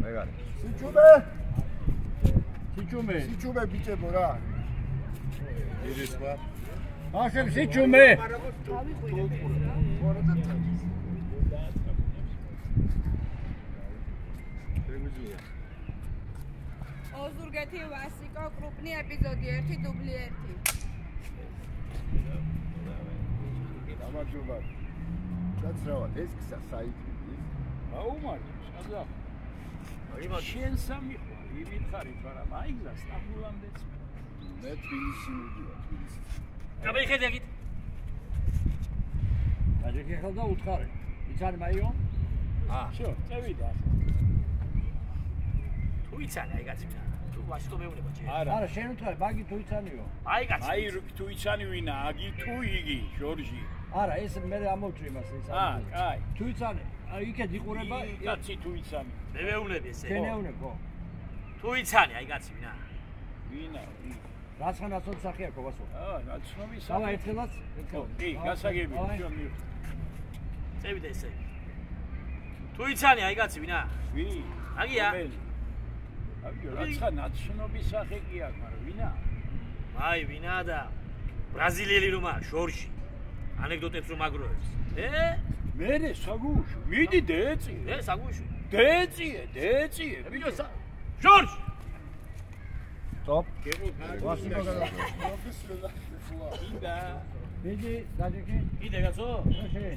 მეგარი. სიჩუმე ბიჭებო რა. ირის ხმა. ახლა სიჩუმე. ოზურგეთი ვასიკო კრუპნი ეპიზოდი 1 დუბლი 1. გამარჯობა. კაცრავად ეს საიტი ის. აუმარი, შაზა. შენ სამი იმითხარით, მაგრამ აიგზა სტამბულამდეც. მე თბილისში მიდივარ, თბილისში. გამიხედებით. აჯერ ხელ და უთხარი. იცანი მაიო? შო, წევიდა. თუ იცანი აი კაცი. თუ ვაშტო მეუნება ჯერ. არა, შენ უთხარი, ბაგი თუ იცანიო. აი კაცი. აი თუ იცანი ვინა, აგი თუ იგი, ჟორჟი. არა, ეს მე ამოვჭრი მას ეს. კაი. თუ იცანი, იქეთ იყურება, კაცი თუ იცანი. მე მეუნები ესე. შენ ეუნებო. თუ იცანი აი კაცი ვინა. ვინა? რაცხანაცნობ სახე აქვს ვასო. ნაცნობი სახე. დავა ერთხელაც. კი, გასაგები, შო მიუ. წევიდა ესე. თუ იცანი აი კაცი ვინა? ვინ? აგია. აგია, რაცხანაცნობი სახე კი აქვს, მაგრამ ვინა? აი, ვინა და ბრაზილიელი რომა, შორში. ანეკდოტებს რომ აგროვებს. მე საგუშო. მიდი დეწიე. საგუშო. დეწიე. ბიჭო, შორშ. Stop. ვასიკო გადა. იდა. მიდი, დაჯექი. იდა გაცო? შე